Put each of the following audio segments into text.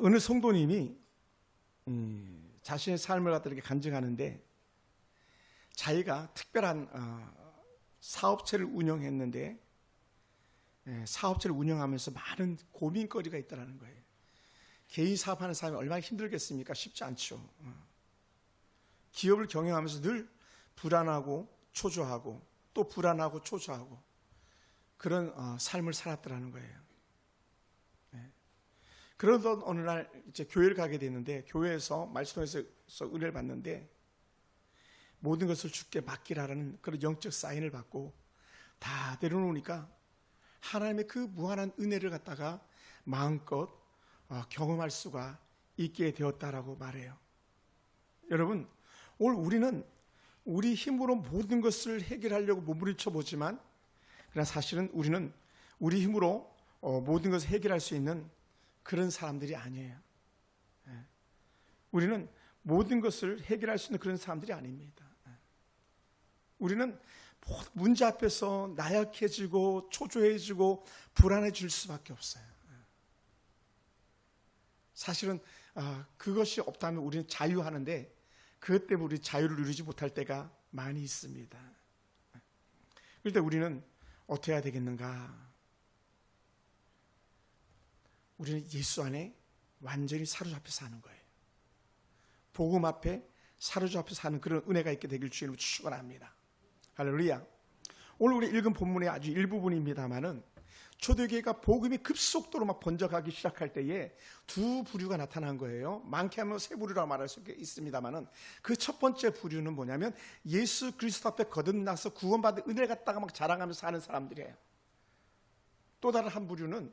어느 성도님이 자신의 삶을 갖다 이렇게 간증하는데, 자기가 특별한 사업체를 운영했는데, 사업체를 운영하면서 많은 고민거리가 있다는 거예요. 개인 사업하는 사람이 얼마나 힘들겠습니까? 쉽지 않죠. 기업을 경영하면서 늘 불안하고 초조하고 또 불안하고 초조하고 그런 삶을 살았더라는 거예요. 그러던 어느 날 이제 교회를 가게 됐는데, 교회에서 말씀에서 은혜를 받는데 모든 것을 주께 맡기라는 그런 영적 사인을 받고 다 내려놓으니까 하나님의 그 무한한 은혜를 갖다가 마음껏 경험할 수가 있게 되었다라고 말해요. 여러분, 오늘 우리는 우리 힘으로 모든 것을 해결하려고 몸부림쳐 보지만, 그러나 사실은 우리는 우리 힘으로 모든 것을 해결할 수 있는 그런 사람들이 아니에요. 우리는 모든 것을 해결할 수 있는 그런 사람들이 아닙니다. 우리는 문제 앞에서 나약해지고 초조해지고 불안해질 수밖에 없어요. 사실은 그것이 없다면 우리는 자유하는데, 그것 때문에 우리 자유를 누리지 못할 때가 많이 있습니다. 그럴 때 우리는 어떻게 해야 되겠는가? 우리는 예수 안에 완전히 사로잡혀 사는 거예요. 복음 앞에 사로잡혀 사는 그런 은혜가 있게 되길 주님으로 축원합니다. 할렐루야. 오늘 우리 읽은 본문의 아주 일부분입니다만은, 초대교회가 복음이 급속도로 막 번져가기 시작할 때에 두 부류가 나타난 거예요. 많게 하면 세 부류라고 말할 수 있습니다만은, 그 첫 번째 부류는 뭐냐면 예수 그리스도 앞에 거듭나서 구원받은 은혜를 갖다가 막 자랑하면서 사는 사람들이에요. 또 다른 한 부류는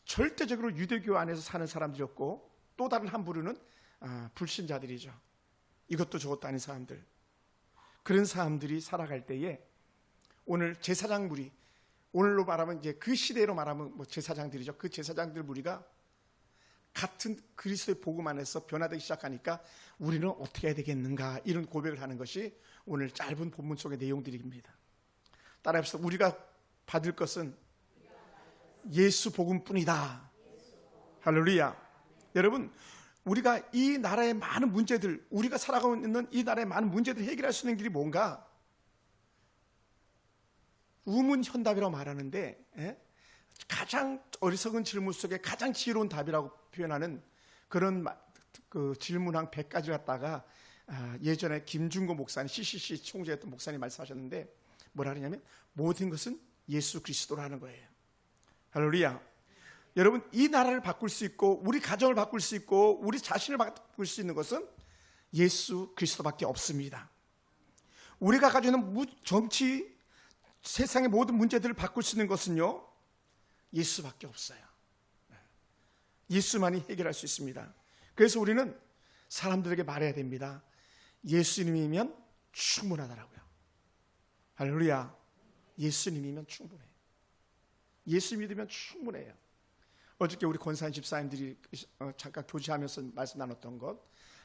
절대적으로 유대교 안에서 사는 사람들이었고, 또 다른 한 부류는 불신자들이죠. 이것도 저것도 아닌 사람들. 그런 사람들이 살아갈 때에 오늘 제사장 무리, 오늘로 말하면 이제 그 시대로 말하면 뭐 제사장들이죠. 그 제사장들 무리가 같은 그리스도의 복음 안에서 변화되기 시작하니까 우리는 어떻게 해야 되겠는가, 이런 고백을 하는 것이 오늘 짧은 본문 속의 내용들입니다. 따라합시다. 우리가 받을 것은 예수 복음뿐이다. 할렐루야. 여러분, 우리가 이 나라의 많은 문제들, 우리가 살아가고 있는 이 나라의 많은 문제들을 해결할 수 있는 길이 뭔가? 우문현답이라고 말하는데, 가장 어리석은 질문 속에 가장 지혜로운 답이라고 표현하는 그런 그 질문항 100가지 갖다가 예전에 김중고 목사님, CCC 총재였던 목사님 말씀하셨는데, 뭐라 그러냐면 모든 것은 예수 그리스도라는 거예요. 할렐루야. 여러분, 이 나라를 바꿀 수 있고 우리 가정을 바꿀 수 있고 우리 자신을 바꿀 수 있는 것은 예수 그리스도밖에 없습니다. 우리가 가지고 있는 정치, 세상의 모든 문제들을 바꿀 수 있는 것은요, 예수밖에 없어요. 예수만이 해결할 수 있습니다. 그래서 우리는 사람들에게 말해야 됩니다. 예수님이면 충분하다라고요. 할렐루야. 예수님이면 충분해요. 예수 믿으면 충분해요. 어저께 우리 권사님 집사님들이 잠깐 교제하면서 말씀 나눴던 것,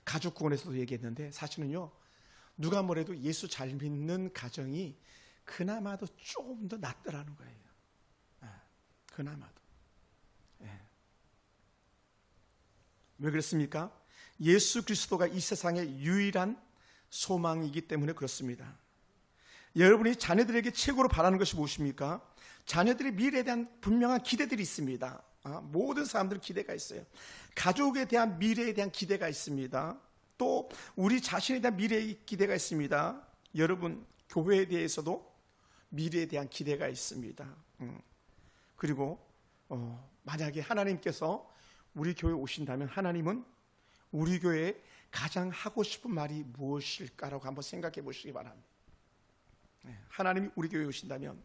가족 구원에서도 얘기했는데, 사실은요, 누가 뭐래도 예수 잘 믿는 가정이 그나마도 조금 더 낫더라는 거예요. 그나마도. 왜 그렇습니까? 예수 그리스도가 이 세상의 유일한 소망이기 때문에 그렇습니다. 여러분이 자녀들에게 최고로 바라는 것이 무엇입니까? 자녀들의 미래에 대한 분명한 기대들이 있습니다. 모든 사람들은 기대가 있어요. 가족에 대한 미래에 대한 기대가 있습니다. 또 우리 자신에 대한 미래의 기대가 있습니다. 여러분, 교회에 대해서도 미래에 대한 기대가 있습니다. 그리고 만약에 하나님께서 우리 교회에 오신다면, 하나님은 우리 교회에 가장 하고 싶은 말이 무엇일까라고 한번 생각해 보시기 바랍니다. 하나님이 우리 교회에 오신다면,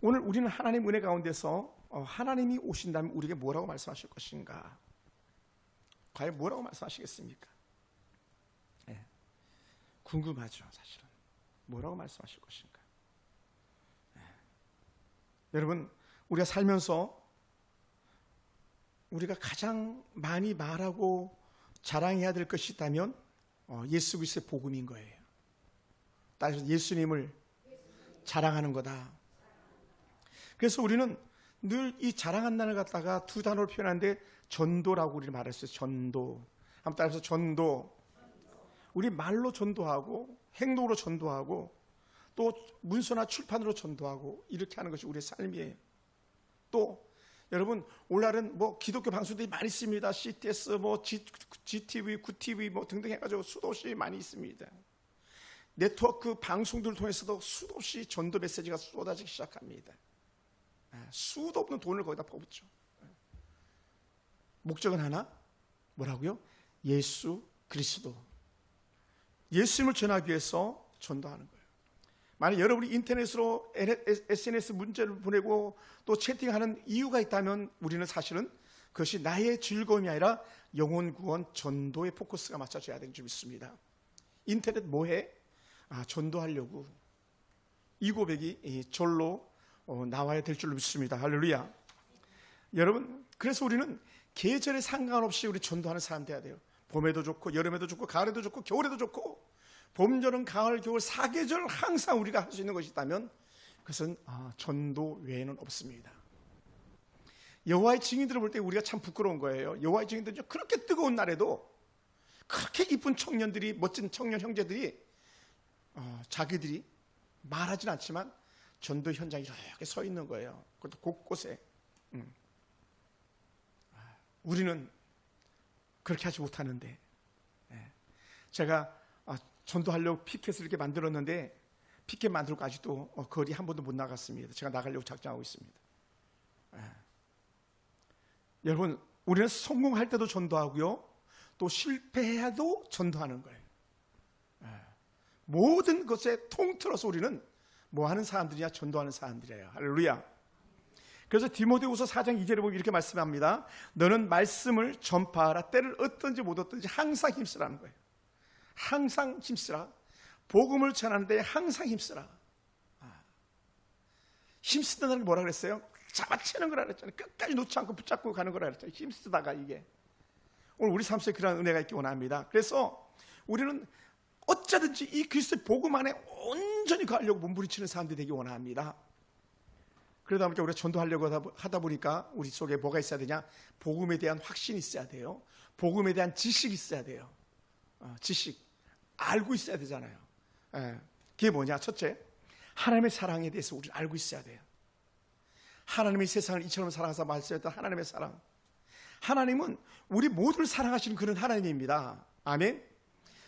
오늘 우리는 하나님 은혜 가운데서 하나님이 오신다면 우리에게 뭐라고 말씀하실 것인가? 과연 뭐라고 말씀하시겠습니까? 궁금하죠, 사실은. 뭐라고 말씀하실 것인가? 여러분, 우리가 살면서 우리가 가장 많이 말하고 자랑해야 될 것이 있다면 예수 그리스도의 복음인 거예요. 따라서 예수님을 자랑하는 거다. 그래서 우리는 늘 이 자랑한다는 갖다가 두 단어로 표현하는데 전도라고 우리 말했어요. 전도. 한번 따라해서 전도. 우리 말로 전도하고 행동으로 전도하고 또 문서나 출판으로 전도하고 이렇게 하는 것이 우리의 삶이에요. 또 여러분 오늘날은 뭐 기독교 방송들이 많이 있습니다. CTS, 뭐 GTV, 구TV 뭐 등등 해가지고 수도 없이 많이 있습니다. 네트워크 방송들을 통해서도 수도 없이 전도 메시지가 쏟아지기 시작합니다. 수도 없는 돈을 거기다 퍼붓죠. 목적은 하나, 뭐라고요? 예수 그리스도. 예수님을 전하기 위해서 전도하는 거예요. 만약 여러분이 인터넷으로 SNS 문자를 보내고 또 채팅하는 이유가 있다면 우리는 사실은 그것이 나의 즐거움이 아니라 영혼 구원 전도에 포커스가 맞춰져야 되는 줄 믿습니다. 인터넷 뭐해? 전도하려고. 이 고백이 절로 나와야 될 줄로 믿습니다. 할렐루야. 여러분, 그래서 우리는 계절에 상관없이 우리 전도하는 사람 돼야 돼요. 봄에도 좋고 여름에도 좋고 가을에도 좋고 겨울에도 좋고 봄, 여름, 가을, 겨울 4계절 항상 우리가 할 수 있는 것이 있다면 그것은 전도 외에는 없습니다. 여호와의 증인들을 볼 때 우리가 참 부끄러운 거예요. 여호와의 증인들은 그렇게 뜨거운 날에도 그렇게 이쁜 청년들이, 멋진 청년 형제들이 자기들이 말하진 않지만 전도 현장에 이렇게 서 있는 거예요. 그것도 곳곳에. 우리는 그렇게 하지 못하는데, 제가 전도하려고 피켓을 이렇게 만들었는데 피켓 만들고 아직도 거리 한 번도 못 나갔습니다. 제가 나가려고 작정하고 있습니다. 여러분, 우리는 성공할 때도 전도하고요, 또 실패해도 전도하는 거예요. 모든 것에 통틀어서 우리는 뭐 하는 사람들이냐? 전도하는 사람들이에요. 할렐루야. 그래서 디모데후서 4장 2절에 보면 이렇게 말씀합니다. 너는 말씀을 전파하라. 때를 얻든지 못 얻든지 항상 힘쓰라는 거예요. 항상 힘쓰라. 복음을 전하는데 항상 힘쓰라. 힘쓰다는 게 뭐라 그랬어요? 잡아채는 거라 그랬잖아요. 끝까지 놓지 않고 붙잡고 가는 거라 그랬잖아요. 힘쓰다가 이게. 오늘 우리 삶 속에 그런 은혜가 있기 원합니다. 그래서 우리는 어쩌든지 이 그리스도의 복음 안에 온전히 가려고 몸부림치는 사람들이 되기 원합니다. 그러다 보니까 우리가 전도하려고 하다 보니까 우리 속에 뭐가 있어야 되냐? 복음에 대한 확신이 있어야 돼요. 복음에 대한 지식이 있어야 돼요. 지식. 알고 있어야 되잖아요. 그게 뭐냐? 첫째, 하나님의 사랑에 대해서 우리는 알고 있어야 돼요. 하나님의 세상을 이처럼 사랑하사 말씀했던 하나님의 사랑. 하나님은 우리 모두를 사랑하시는 그런 하나님입니다. 아멘.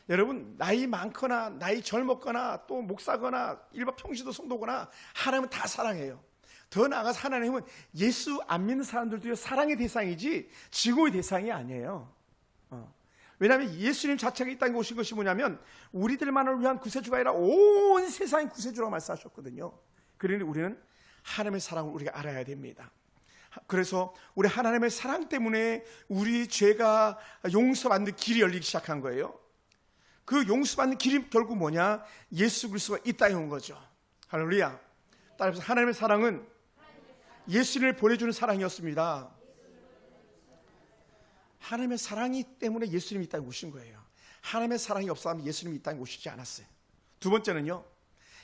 여러분, 나이 많거나 나이 젊었거나 또 목사거나 일반 평시도 성도거나 하나님은 다 사랑해요. 더 나아가서 하나님은 예수 안 믿는 사람들도 사랑의 대상이지 증오의 대상이 아니에요. 왜냐하면 예수님 자체가 이 땅에 오신 것이 뭐냐면 우리들만을 위한 구세주가 아니라 온 세상의 구세주라고 말씀하셨거든요. 그러니 우리는 하나님의 사랑을 우리가 알아야 됩니다. 그래서 우리 하나님의 사랑 때문에 우리 죄가 용서받는 길이 열리기 시작한 거예요. 그 용서받는 길이 결국 뭐냐? 예수 그리스도가 이 땅에 온 거죠. 할렐루야. 따라서 하나님의 사랑은 예수님을 보내주는 사랑이었습니다. 하나님의 사랑이 때문에 예수님이 이 땅에 오신 거예요. 하나님의 사랑이 없었다면 예수님이 이 땅에 오시지 않았어요. 두 번째는요,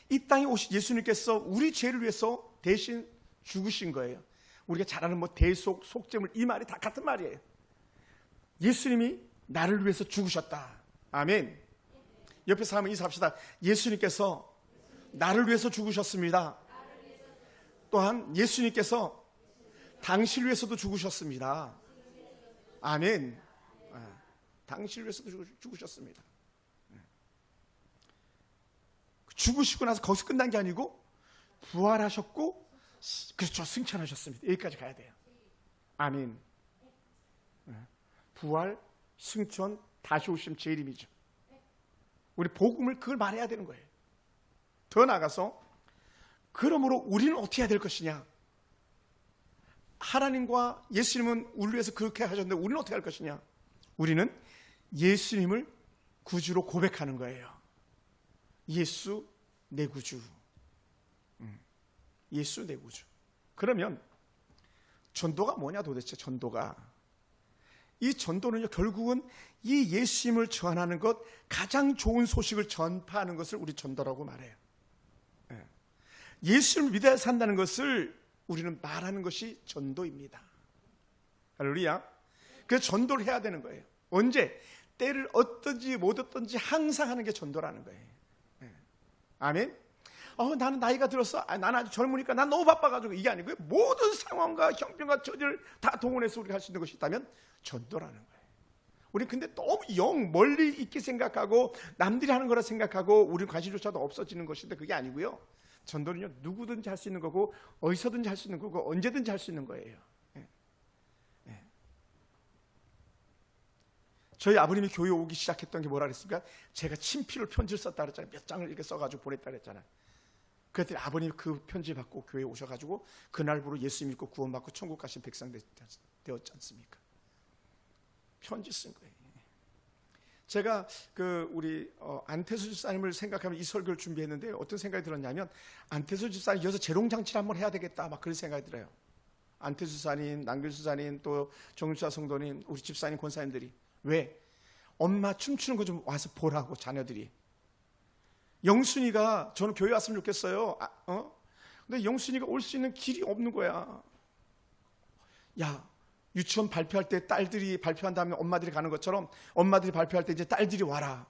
이 땅에 오신 예수님께서 우리 죄를 위해서 대신 죽으신 거예요. 우리가 잘 아는 뭐 대속, 속죄물, 이 말이 다 같은 말이에요. 예수님이 나를 위해서 죽으셨다. 아멘. 옆에 사람은 인사합시다. 예수님께서 나를 위해서 죽으셨습니다. 또한 예수님께서 당신을 위해서도 죽으셨습니다. 아멘. 당신을 위해서도 죽으셨습니다. 죽으시고 나서 거기서 끝난 게 아니고 부활하셨고, 그렇죠, 승천하셨습니다. 여기까지 가야 돼요. 아멘. 부활, 승천, 다시 오심 제 이름이죠. 우리 복음을 그걸 말해야 되는 거예요. 더 나아가서 그러므로 우리는 어떻게 해야 될 것이냐? 하나님과 예수님은 우리를 위해서 그렇게 하셨는데 우리는 어떻게 할 것이냐? 우리는 예수님을 구주로 고백하는 거예요. 예수 내 구주. 예수 내 구주. 그러면 전도가 뭐냐 도대체? 전도가, 이 전도는요, 결국은 이 예수님을 전하는 것, 가장 좋은 소식을 전파하는 것을 우리 전도라고 말해요. 예수님을 믿어야 산다는 것을 우리는 말하는 것이 전도입니다. 할렐루야. 그래서 전도를 해야 되는 거예요. 언제? 때를 어떤지 못 어떤지 항상 하는 게 전도라는 거예요. 아멘. 나는 나이가 들었어. 나는 아주 젊으니까 난 너무 바빠가지고 이게 아니고요. 모든 상황과 형편과 처지를 다 동원해서 우리가 할 수 있는 것이 있다면 전도라는 거예요. 우리 근데 너무 멀리 있게 생각하고 남들이 하는 거라 생각하고 우리 관심조차도 없어지는 것인데 그게 아니고요. 전도는요, 누구든지 할 수 있는 거고 어디서든지 할 수 있는 거고 언제든지 할 수 있는 거예요. 저희 아버님이 교회 오기 시작했던 게 뭐라 그랬습니까? 제가 친필로 편지를 썼다 그랬잖아요. 몇 장을 이렇게 써가지고 보냈다 그랬잖아요. 그랬더니 아버님이 그 편지 받고 교회에 오셔가지고 그날부로 예수 믿고 구원받고 천국 가신 백성 되었지 않습니까? 편지 쓴 거예요. 제가 우리 안태수 집사님을 생각하면 이 설교를 준비했는데 어떤 생각이 들었냐면 안태수 집사님 이어서 재롱잔치를 한번 해야 되겠다 막 그런 생각이 들어요. 안태수 집사님, 남길 집사님, 또 정일사 성도님, 우리 집사님, 권사님들이 왜? 엄마 춤추는 거 좀 와서 보라고 자녀들이. 영순이가 저는 교회 왔으면 좋겠어요. 근데 영순이가 올 수 있는 길이 없는 거야. 야, 유치원 발표할 때 딸들이 발표한 다음에 엄마들이 가는 것처럼 엄마들이 발표할 때 이제 딸들이 와라.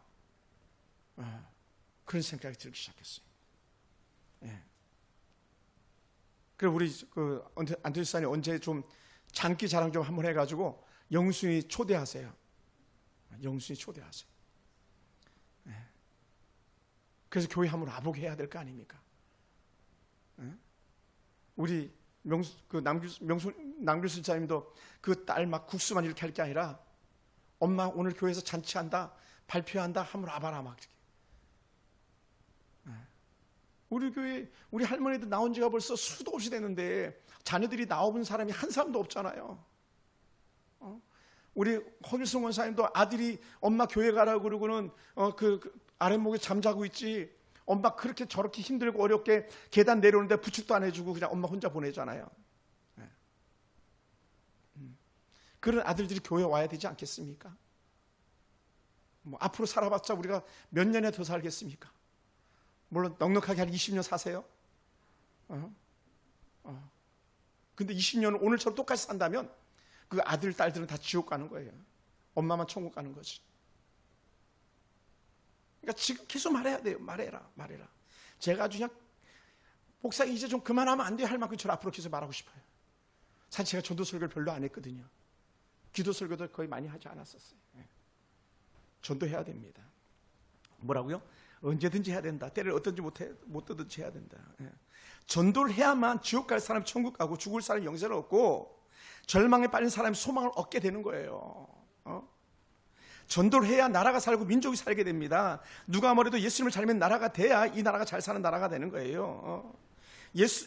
그런 생각이 들기 시작했어요. 그리고 우리 안태수 사님 언제 좀 장기 자랑 좀 한번 해가지고 영순이 초대하세요. 영순이 초대하세요. 그래서 교회 한번 와보게 해야 될 거 아닙니까? 우리 남규수 집사님도 그 딸 막 국수만 이렇게 할 게 아니라 엄마 오늘 교회에서 잔치한다, 발표한다, 한번 와봐라 막 이렇게. 우리 교회 우리 할머니들 나온 지가 벌써 수도 없이 됐는데 자녀들이 나와본 사람이 한 사람도 없잖아요. 우리 허길성 원사님도 아들이 엄마 교회 가라고 그러고는 그 아랫목에 잠자고 있지. 엄마 그렇게 저렇게 힘들고 어렵게 계단 내려오는데 부축도 안 해주고 그냥 엄마 혼자 보내잖아요. 그런 아들들이 교회 와야 되지 않겠습니까? 뭐 앞으로 살아봤자 우리가 몇 년에 더 살겠습니까? 물론 넉넉하게 한 20년 사세요. 근데 20년을 오늘처럼 똑같이 산다면 그 아들, 딸들은 다 지옥 가는 거예요. 엄마만 천국 가는 거지. 그러니까 지금 계속 말해야 돼요. 말해라. 제가 아주 그냥 목사 이제 좀 그만하면 안 돼요 할 만큼 저를 앞으로 계속 말하고 싶어요. 사실 제가 전도 설교를 별로 안 했거든요. 기도 설교도 거의 많이 하지 않았었어요. 전도해야 됩니다. 뭐라고요? 언제든지 해야 된다. 때를 어떤지 못 뜨든지 해야 된다. 전도를 해야만 지옥 갈 사람이 천국 가고 죽을 사람이 영생을 얻고 절망에 빠진 사람이 소망을 얻게 되는 거예요. 전도를 해야 나라가 살고 민족이 살게 됩니다. 누가 뭐래도 예수님을 잘 믿는 나라가 돼야 이 나라가 잘 사는 나라가 되는 거예요.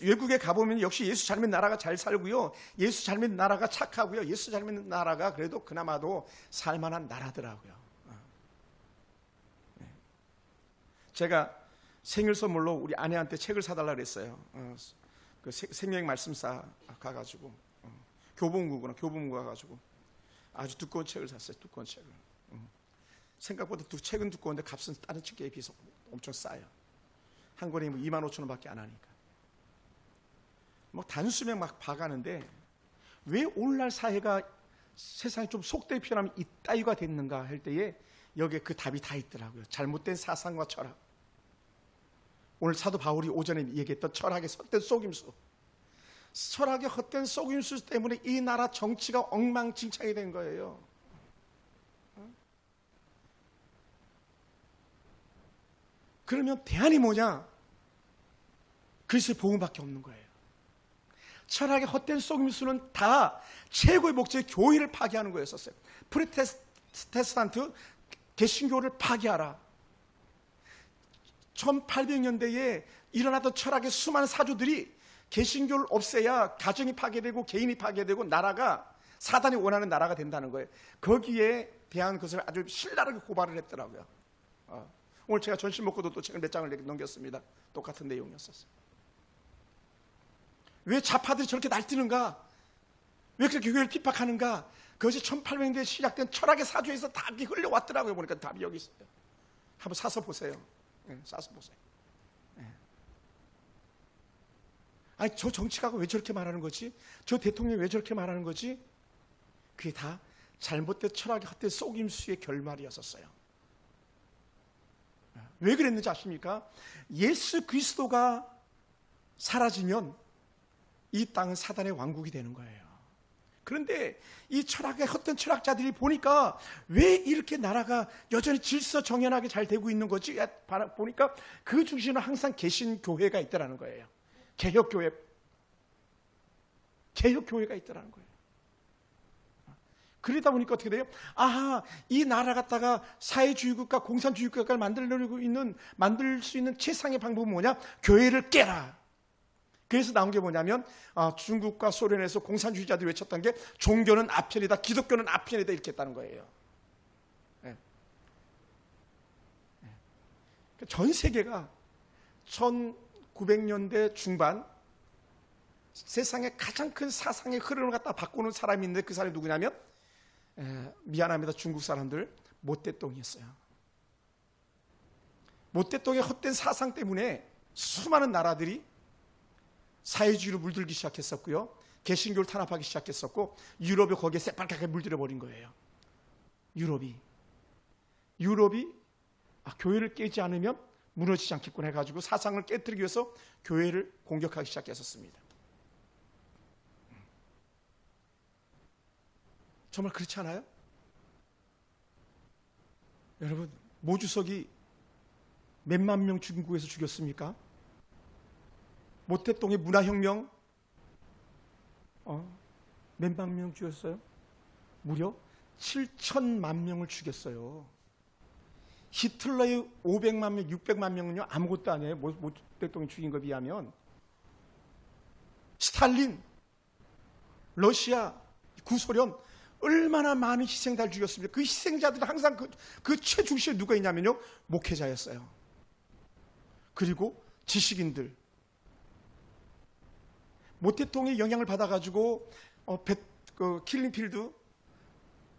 외국에 가보면 역시 예수 잘 믿는 나라가 잘 살고요. 예수 잘 믿는 나라가 착하고요. 예수 잘 믿는 나라가 그래도 그나마도 살만한 나라더라고요. 제가 생일 선물로 우리 아내한테 책을 사달라고 그랬어요. 그 생명 말씀사 가가지고 교보문고 가가지고 아주 두꺼운 책을 샀어요. 두꺼운 책을. 생각보다 책은 두꺼운데 값은 다른 책에 비해서 엄청 싸요. 한 권에 뭐 25,000원밖에 안 하니까. 뭐 단숨에 막 봐가는데 왜 오늘날 사회가 세상이 좀 속되게 표현하면 이따위가 됐는가 할 때에 여기에 그 답이 다 있더라고요. 잘못된 사상과 철학. 오늘 사도 바울이 오전에 얘기했던 철학의 헛된 속임수. 철학의 헛된 속임수 때문에 이 나라 정치가 엉망진창이 된 거예요. 그러면 대안이 뭐냐? 그리스도의 복음밖에 없는 거예요. 철학의 헛된 속임수는 다 최고의 목적이 교회를 파괴하는 거였었어요. 프로테스탄트 개신교를 파괴하라. 1800년대에 일어났던 철학의 수많은 사조들이 개신교를 없애야 가정이 파괴되고 개인이 파괴되고 나라가 사단이 원하는 나라가 된다는 거예요. 거기에 대한 것을 아주 신랄하게 고발을 했더라고요. 오늘 제가 전신 먹고도 또 책을 몇 장을 넘겼습니다. 똑같은 내용이었었어요. 왜 좌파들이 저렇게 날뛰는가? 왜 그렇게 교회를 핍박하는가? 그것이 1800년대에 시작된 철학의 사조에서 답이 흘려왔더라고요. 보니까 답이 여기 있어요. 한번 사서 보세요. 사서 보세요. 아니 저 정치가가 왜 저렇게 말하는 거지? 저 대통령이 왜 저렇게 말하는 거지? 그게 다 잘못된 철학의 헛된 속임수의 결말이었었어요. 왜 그랬는지 아십니까? 예수 그리스도가 사라지면 이 땅은 사단의 왕국이 되는 거예요. 그런데 이 철학의 헛된 철학자들이 보니까 왜 이렇게 나라가 여전히 질서 정연하게 잘 되고 있는 거지? 보니까 그 중심은 항상 개신교회가 있더라는 거예요. 개혁교회가 있더라는 거예요. 그러다 보니까 어떻게 돼요? 아하, 이 나라 갖다가 사회주의 국가, 공산주의 국가를 만들 수 있는 최상의 방법은 뭐냐? 교회를 깨라. 그래서 나온 게 뭐냐면 중국과 소련에서 공산주의자들이 외쳤던 게 종교는 아편이다, 기독교는 아편이다 이렇게 했다는 거예요. 네. 전 세계가 1900년대 중반 세상의 가장 큰 사상의 흐름을 갖다 바꾸는 사람이 있는데 그 사람이 누구냐면 미안합니다, 중국 사람들, 모태똥이었어요. 모태똥의 헛된 사상 때문에 수많은 나라들이 사회주의로 물들기 시작했었고요. 개신교를 탄압하기 시작했었고 유럽이 거기에 새빨갛게 물들여 버린 거예요. 유럽이 교회를 깨지 않으면 무너지지 않겠구나 해가지고 사상을 깨뜨리기 위해서 교회를 공격하기 시작했었습니다. 정말 그렇지 않아요? 여러분, 모주석이 몇만 명 중국에서 죽였습니까? 모태똥의 문화혁명 몇만 명 죽였어요? 무려 7천만 명을 죽였어요. 히틀러의 500만 명, 600만 명은요 아무것도 아니에요. 모태똥이 죽인 것에 비하면. 스탈린, 러시아, 구소련 얼마나 많은 희생자를 죽였습니까? 그 희생자들은 항상 그 최중심에 누가 있냐면요, 목회자였어요. 그리고 지식인들. 모태똥의 영향을 받아가지고 킬링필드,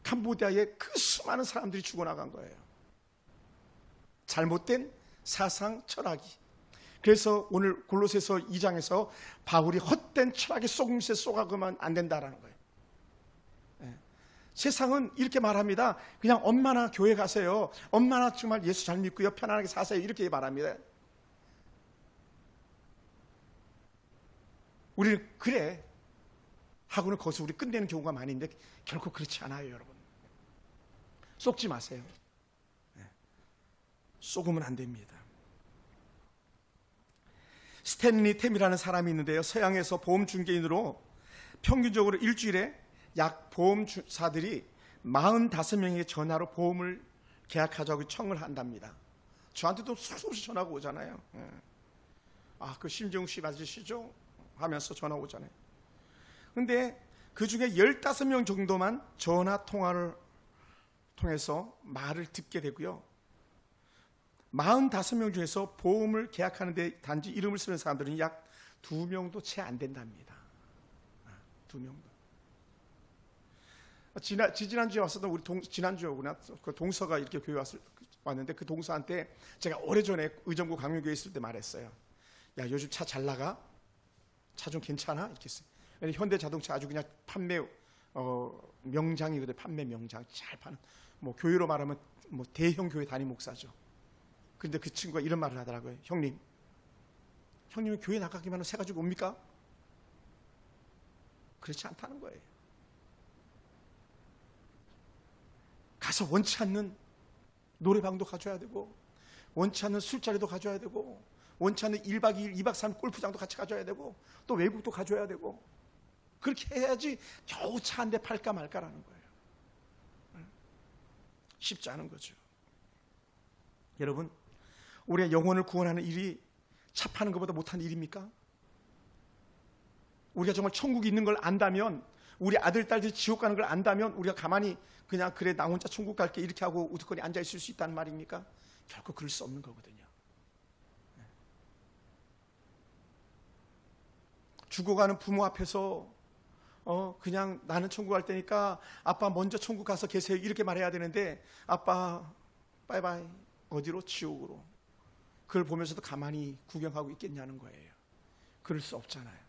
캄보디아에 그 수많은 사람들이 죽어나간 거예요. 잘못된 사상 철학이. 그래서 오늘 골로새서 2장에서 바울이 헛된 철학의 속임수에 쏘가면 안 된다라는 거예요. 세상은 이렇게 말합니다. 그냥 엄마나 교회 가세요. 엄마나 정말 예수 잘 믿고요, 편안하게 사세요. 이렇게 말합니다. 우리는 그래 하고는 거기서 우리 끝내는 경우가 많이 있는데 결코 그렇지 않아요, 여러분. 속지 마세요. 속으면 안 됩니다. 스탠리 템이라는 사람이 있는데요, 서양에서 보험 중개인으로 평균적으로 일주일에 약 보험사들이 45명에게 전화로 보험을 계약하자고 청을 한답니다. 저한테도 수없이 전화가 오잖아요. 그 심정욱 씨 맞으시죠? 하면서 전화 오잖아요. 근데 그 중에 15명 정도만 전화 통화를 통해서 말을 듣게 되고요. 45명 중에서 보험을 계약하는데 단지 이름을 쓰는 사람들은 약 2명도 채 안 된답니다. 2명도. 지난주에 왔었던 우리 지난주에 오구나. 그 동서가 이렇게 교회 왔는데 그 동서한테 제가 오래전에 의정부 강명교회 있을 때 말했어요. 야, 요즘 차 잘 나가? 차 좀 괜찮아? 이렇게 했어요. 현대자동차 아주 그냥 판매 명장이거든요. 판매 명장 잘 파는. 뭐 교회로 말하면 뭐 대형 교회 담임 목사죠. 근데 그 친구가 이런 말을 하더라고요. 형님은 교회 나가기만 하면 새 가지고 옵니까? 그렇지 않다는 거예요. 가서 원치 않는 노래방도 가져야 되고, 원치 않는 술자리도 가져야 되고, 원치 않는 1박 2일, 2박 3일 골프장도 같이 가져야 되고, 또 외국도 가져야 되고, 그렇게 해야지 겨우 차 한 대 팔까 말까라는 거예요. 쉽지 않은 거죠. 여러분, 우리의 영혼을 구원하는 일이 차 파는 것보다 못한 일입니까? 우리가 정말 천국이 있는 걸 안다면, 우리 아들, 딸들이 지옥 가는 걸 안다면 우리가 가만히 그냥 그래 나 혼자 천국 갈게 이렇게 하고 우두커니 앉아 있을 수 있다는 말입니까? 결코 그럴 수 없는 거거든요. 죽어가는 부모 앞에서 그냥 나는 천국 갈 테니까 아빠 먼저 천국 가서 계세요 이렇게 말해야 되는데, 아빠 바이바이, 어디로? 지옥으로. 그걸 보면서도 가만히 구경하고 있겠냐는 거예요. 그럴 수 없잖아요.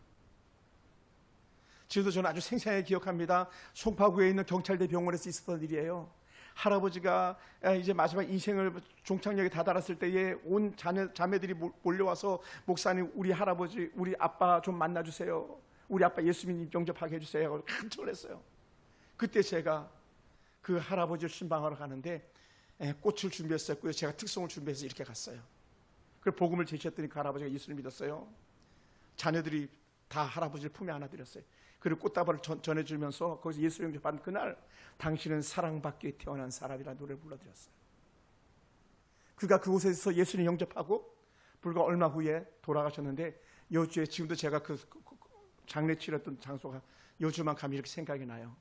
지금도 저는 아주 생생하게 기억합니다. 송파구에 있는 경찰대 병원에서 있었던 일이에요. 할아버지가 이제 마지막 인생을 종착역에 다다랐을 때에 온 자매들이 몰려와서 목사님, 우리 할아버지, 우리 아빠 좀 만나주세요. 우리 아빠 예수님 영접하게 해주세요. 간청을 했어요. 그때 제가 그 할아버지를 신방하러 가는데 꽃을 준비했었고요. 제가 특송을 준비해서 이렇게 갔어요. 그 복음을 제시했더니 그 할아버지가 예수를 믿었어요. 자녀들이 다 할아버지를 품에 안아드렸어요. 그리고 꽃다발을 전해주면서 거기서 예수 영접한 그날, 당신은 사랑받기에 태어난 사람이라는 노래를 불러드렸어요. 그가 그곳에서 예수를 영접하고 불과 얼마 후에 돌아가셨는데, 여주에 지금도 제가 그 장례 치렀던 장소가 여주만 가면 이렇게 생각이 나요.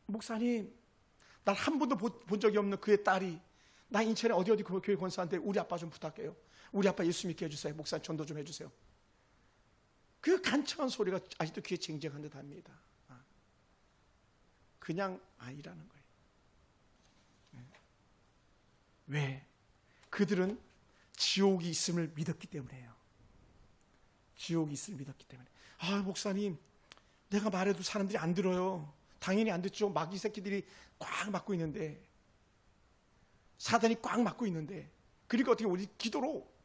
목사님, 날 한 번도 본 적이 없는 그의 딸이 나 인천에 어디 교회 권사한테 우리 아빠 좀 부탁해요. 우리 아빠 예수 믿게 해주세요. 목사님 전도 좀 해주세요. 그 간청한 소리가 아직도 귀에 쟁쟁한 듯 합니다. 그냥 아니라는 거예요. 왜? 그들은 지옥이 있음을 믿었기 때문에요. 지옥이 있음을 믿었기 때문에. 목사님, 내가 말해도 사람들이 안 들어요. 당연히 안 듣죠. 마귀 새끼들이 꽉 막고 있는데, 사단이 꽉 막고 있는데, 그러니까 어떻게 우리 기도로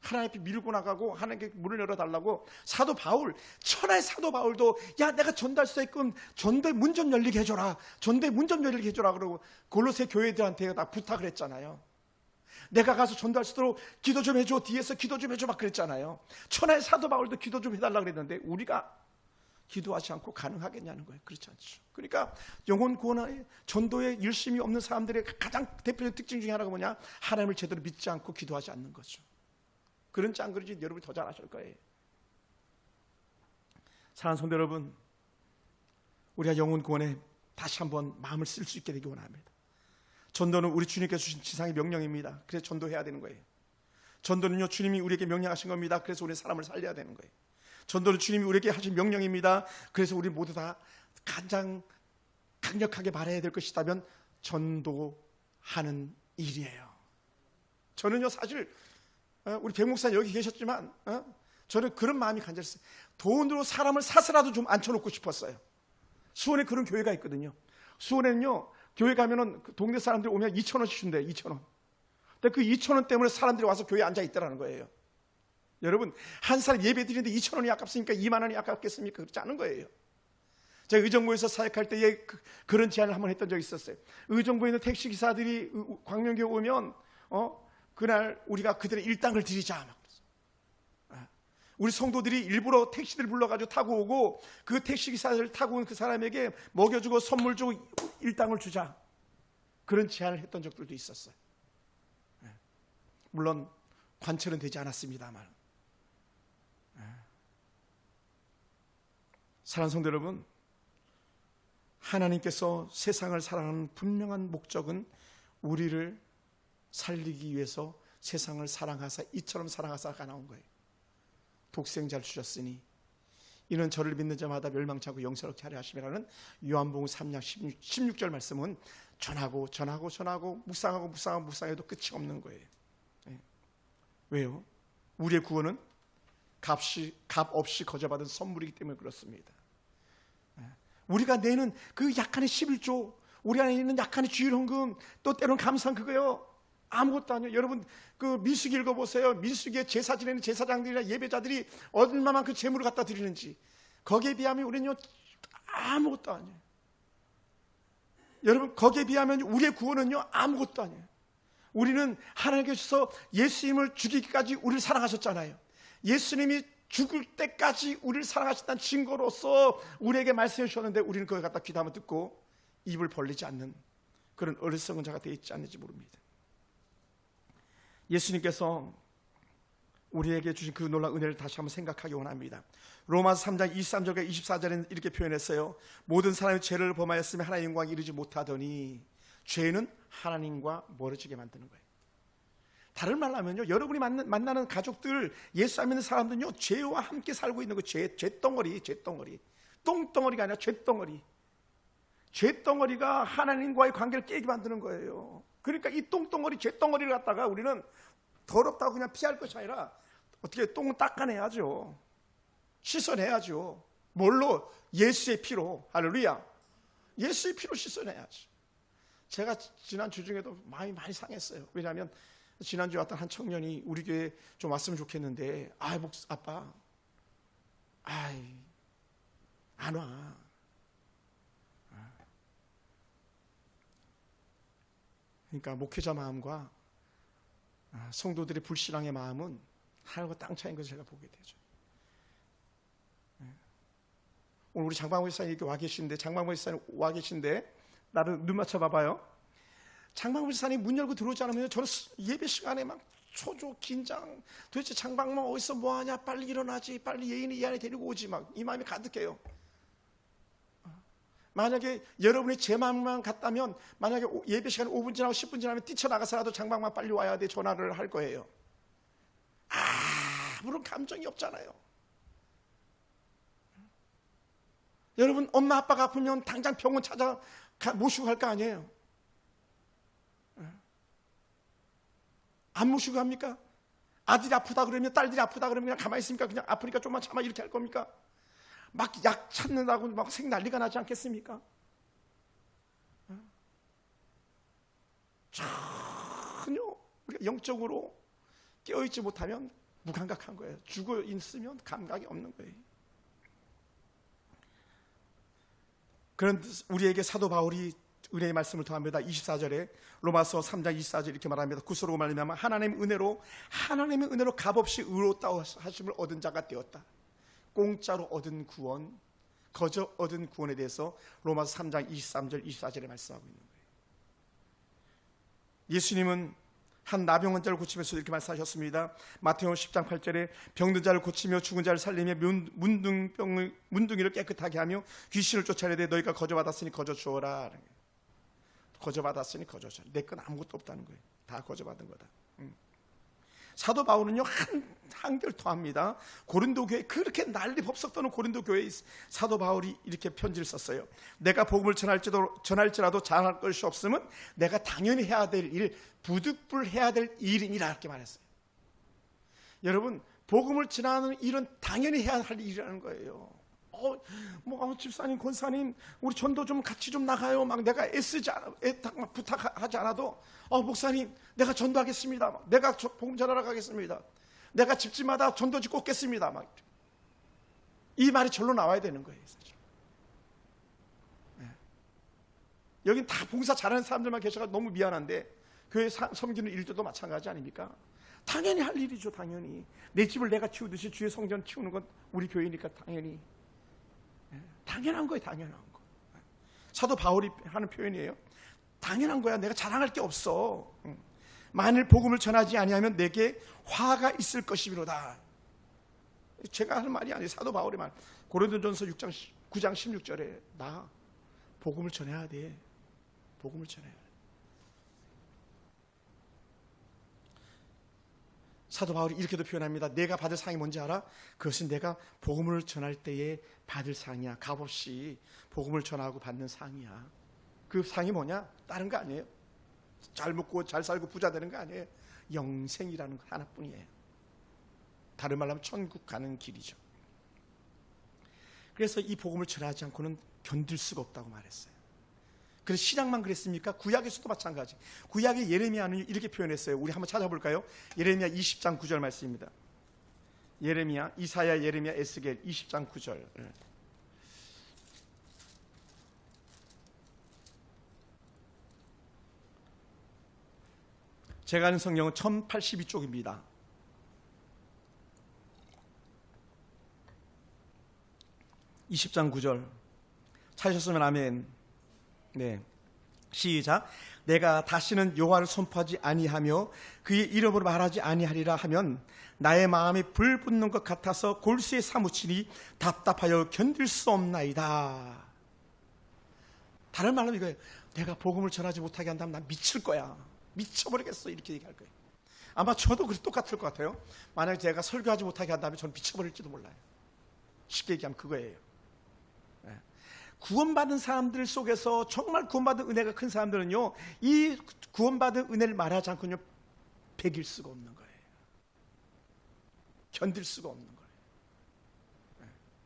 하나님 앞에 밀고 나가고 하나님께 문을 열어달라고. 사도 바울, 천하의 사도 바울도 야, 내가 전도할 수 있게끔 전도의 문 좀 열리게 해줘라, 전도의 문 좀 열리게 해줘라 그러고 골로새 교회들한테 다 부탁을 했잖아요. 내가 가서 전도할 수 있도록 기도 좀 해줘, 뒤에서 기도 좀 해줘 막 그랬잖아요. 천하의 사도 바울도 기도 좀 해달라 그랬는데 우리가 기도하지 않고 가능하겠냐는 거예요. 그렇지 않죠. 그러니까 영혼 구원에 전도에 열심이 없는 사람들의 가장 대표적인 특징 중에 하나가 뭐냐? 하나님을 제대로 믿지 않고 기도하지 않는 거죠. 그런 짱그러지 여러분이 더 잘 아실 거예요. 사랑하는 성도 여러분, 우리가 영혼 구원에 다시 한번 마음을 쓸 수 있게 되기 원합니다. 전도는 우리 주님께서 주신 지상의 명령입니다. 그래서 전도해야 되는 거예요. 전도는요, 주님이 우리에게 명령하신 겁니다. 그래서 우리 사람을 살려야 되는 거예요. 전도는 주님이 우리에게 하신 명령입니다. 그래서 우리 모두 다 가장 강력하게 말해야 될 것이 있다면 전도하는 일이에요. 저는요, 사실 우리 백 목사님 여기 계셨지만 저는 그런 마음이 간절했어요. 돈으로 사람을 사서라도 좀 앉혀놓고 싶었어요. 수원에 그런 교회가 있거든요. 수원에는요, 교회 가면은 동네 사람들이 오면 2,000원씩 준대요. 2,000원. 근데 그 2,000원 때문에 사람들이 와서 교회에 앉아 있다라는 거예요. 여러분, 한 사람 예배 드리는데 2,000원이 아깝습니까? 2만 원이 아깝겠습니까? 그렇지 않은 거예요. 제가 의정부에서 사역할 때에 그런 제안을 한번 했던 적이 있었어요. 의정부에 있는 택시기사들이 광명교회 오면 그날 우리가 그들의 일당을 드리자. 우리 성도들이 일부러 택시들 불러가지고 타고 오고 그 택시기사를 타고 온 그 사람에게 먹여주고 선물 주고 일당을 주자. 그런 제안을 했던 적들도 있었어요. 물론 관철은 되지 않았습니다만. 사랑하는 성도 여러분, 하나님께서 세상을 사랑하는 분명한 목적은 우리를 살리기 위해서 세상을 사랑하사 이처럼 사랑하사가 나온 거예요. 독생자를 주셨으니 이는 저를 믿는 자마다 멸망치 않고 영생을 하려 하심이라는 요한복음 3장 16절 말씀은 전하고 묵상해도 끝이 없는 거예요. 왜요? 우리의 구원은 값 없이 거저받은 선물이기 때문에 그렇습니다. 우리가 내는 그 약간의 11조, 우리 안에 있는 약간의 주일헌금, 또 때로는 감사한 그거요, 아무것도 아니에요. 여러분 그 민수기 읽어보세요. 민수기에 제사 지내는 제사장들이나 예배자들이 얼마만큼 재물을 갖다 드리는지, 거기에 비하면 우리는요 아무것도 아니에요. 여러분, 거기에 비하면 우리의 구원은요 아무것도 아니에요. 우리는 하나님께서 예수님을 죽이기까지 우리를 사랑하셨잖아요. 예수님이 죽을 때까지 우리를 사랑하셨다는 증거로서 우리에게 말씀해 주셨는데 우리는 그걸 갖다 귀담아 듣고 입을 벌리지 않는 그런 어리석은 자가 되어 있지 않는지 모릅니다. 예수님께서 우리에게 주신 그 놀라운 은혜를 다시 한번 생각하기 원합니다. 로마서 3장 23절과 24절에는 이렇게 표현했어요. 모든 사람이 죄를 범하였으면 하나님의 영광에 이르지 못하더니, 죄는 하나님과 멀어지게 만드는 거예요. 다른 말로 하면요, 여러분이 만나는 가족들, 예수 안 믿는 사람들은요 죄와 함께 살고 있는 거예요. 죄덩어리. 똥덩어리가 아니라 죄덩어리가 하나님과의 관계를 깨게 만드는 거예요. 그러니까 이 똥덩어리, 죄덩어리를 갖다가 우리는 더럽다고 그냥 피할 것이 아니라 어떻게 똥은 닦아내야죠. 씻어내야죠. 뭘로? 예수의 피로. 할렐루야. 예수의 피로 씻어내야지. 제가 지난주 중에도 마음이 많이 상했어요. 왜냐하면 지난주에 왔던 한 청년이 우리 교회에 좀 왔으면 좋겠는데 아빠 안 와. 그러니까 목회자 마음과 성도들의 불신앙의 마음은 하늘과 땅 차이인 것을 제가 보게 되죠. 오늘 우리 장방모 목사님 이렇게 와 계신데, 장방모 목사님 와 계신데 나를 눈 맞춰 봐봐요. 장방모 목사님 문 열고 들어오지 않으면 저는 예배 시간에 막 초조 긴장, 도대체 장방모 어디서 뭐하냐, 빨리 일어나지, 빨리 예인이 이 안에 데리고 오지, 막 이 마음이 가득해요. 만약에 여러분이 제 마음만 같다면, 만약에 예배 시간 5분 지나고 10분 지나면 뛰쳐나가서라도 장방만 빨리 와야 돼 전화를 할 거예요. 아무런 감정이 없잖아요. 여러분, 엄마 아빠가 아프면 당장 병원 찾아 모시고 갈 거 아니에요? 안 모시고 갑니까? 아들이 아프다 그러면, 딸들이 아프다 그러면 그냥 가만히 있습니까? 그냥 아프니까 좀만 참아 이렇게 할 겁니까? 막 약 찾는다고 막 생 난리가 나지 않겠습니까? 전혀 우리가 영적으로 깨어있지 못하면 무감각한 거예요. 죽어 있으면 감각이 없는 거예요. 그런 우리에게 사도 바울이 은혜의 말씀을 더합니다. 24절에 로마서 3장 24절 이렇게 말합니다. 구스로 말하면 하나님의 은혜로 값없이 의롭다 하심을 얻은 자가 되었다. 공짜로 얻은 구원, 거저 얻은 구원에 대해서 로마서 3장 23절 24절에 말씀하고 있는 거예요. 예수님은 한 나병 환자를 고치면서 이렇게 말씀하셨습니다. 마태복음 10장 8절에 병든 자를 고치며 죽은 자를 살리며 문둥이를 깨끗하게 하며 귀신을 쫓아내되 너희가 거저받았으니 거저 주어라. 거저받았으니 거저 주어라. 내 건 아무것도 없다는 거예요. 다 거저받은 거다. 사도 바울은요 한결 더합니다. 고린도 교회, 그렇게 난리 법석 떠는 고린도 교회에 사도 바울이 이렇게 편지를 썼어요. 내가 복음을 전할지라도 잘할 것이 없으면 내가 당연히 해야 될 일, 부득불 해야 될 일이니라 이렇게 말했어요. 여러분, 복음을 전하는 일은 당연히 해야 할 일이라는 거예요. 집사님, 권사님, 우리 전도 좀 같이 좀 나가요. 막 내가 부탁하지 않아도, 목사님, 내가 전도하겠습니다. 내가 복음 전하러 가겠습니다. 내가 집집마다 전도지 꽂겠습니다. 막 이 말이 절로 나와야 되는 거예요. 사실. 네. 여긴 다 봉사 잘하는 사람들만 계셔서 너무 미안한데, 교회 섬기는 일들도 마찬가지 아닙니까? 당연히 할 일이죠. 당연히 내 집을 내가 치우듯이 주의 성전 치우는 건 우리 교회니까 당연히. 당연한 거예요. 당연한 거. 사도 바울이 하는 표현이에요. 당연한 거야. 내가 자랑할 게 없어. 만일 복음을 전하지 아니하면 내게 화가 있을 것이미로다. 제가 하는 말이 아니에요. 사도 바울의 말. 고린도전서 9장 16절에 나 복음을 전해야 돼. 복음을 전해야 돼. 사도 바울이 이렇게도 표현합니다. 내가 받을 상이 뭔지 알아? 그것은 내가 복음을 전할 때에 받을 상이야. 값없이 복음을 전하고 받는 상이야. 그 상이 뭐냐? 다른 거 아니에요. 잘 먹고 잘 살고 부자 되는 거 아니에요. 영생이라는 거 하나뿐이에요. 다른 말로 하면 천국 가는 길이죠. 그래서 이 복음을 전하지 않고는 견딜 수가 없다고 말했어요. 그래서 신약만 그랬습니까? 구약에서도 마찬가지. 구약의 예레미야는 이렇게 표현했어요. 우리 한번 찾아볼까요? 예레미야 20장 9절 말씀입니다. 예레미야, 이사야, 예레미야, 에스겔 20장 9절. 제가 아는 성경은 1082쪽입니다. 20장 9절 찾으셨으면 아멘. 네, 시작. 내가 다시는 여호와를 선포하지 아니하며 그의 이름으로 말하지 아니하리라 하면 나의 마음이 불 붙는 것 같아서 골수에 사무치니 답답하여 견딜 수 없나이다. 다른 말로 이거예요. 내가 복음을 전하지 못하게 한다면 난 미칠 거야. 미쳐버리겠어. 이렇게 얘기할 거예요. 아마 저도 똑같을 것 같아요. 만약에 제가 설교하지 못하게 한다면 저는 미쳐버릴지도 몰라요. 쉽게 얘기하면 그거예요. 구원받은 사람들 속에서 정말 구원받은 은혜가 큰 사람들은요, 이 구원받은 은혜를 말하지 않고는 배길 수가 없는 거예요. 견딜 수가 없는 거예요.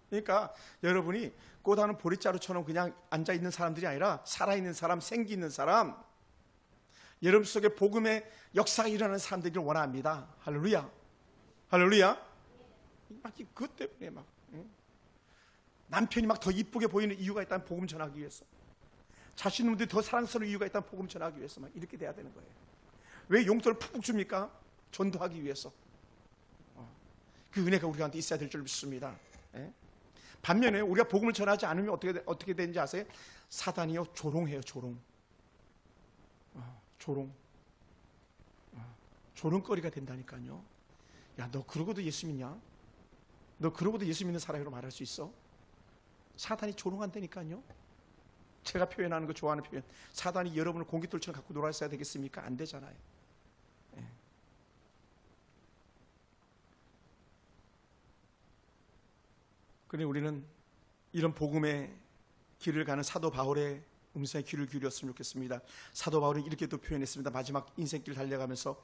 그러니까 여러분이 꽃하는 보리자루처럼 그냥 앉아있는 사람들이 아니라 살아있는 사람, 생기 있는 사람, 여러분 속에 복음의 역사가 일어나는 사람들을 원합니다. 할렐루야. 할렐루야. 막 그것 때문에 막 남편이 막 더 이쁘게 보이는 이유가 있다면 복음 전하기 위해서, 자신들이 더 사랑스러운 이유가 있다면 복음 전하기 위해서 막 이렇게 돼야 되는 거예요. 왜 용돈을 푹푹 줍니까? 전도하기 위해서. 그 은혜가 우리한테 있어야 될 줄 믿습니다. 반면에 우리가 복음을 전하지 않으면 어떻게 되는지 아세요? 사단이요 조롱해요. 조롱거리가 된다니까요. 야, 너 그러고도 예수 믿냐? 너 그러고도 예수 믿는 사람이라고 말할 수 있어? 사단이 조롱한다니까요. 제가 표현하는 거 좋아하는 표현. 사단이 여러분을 공깃돌처럼 갖고 놀았어야 되겠습니까? 안 되잖아요. 그런데 우리는 이런 복음의 길을 가는 사도 바울의 음성에 귀를 기울였으면 좋겠습니다. 사도 바울은 이렇게 또 표현했습니다. 마지막 인생길 달려가면서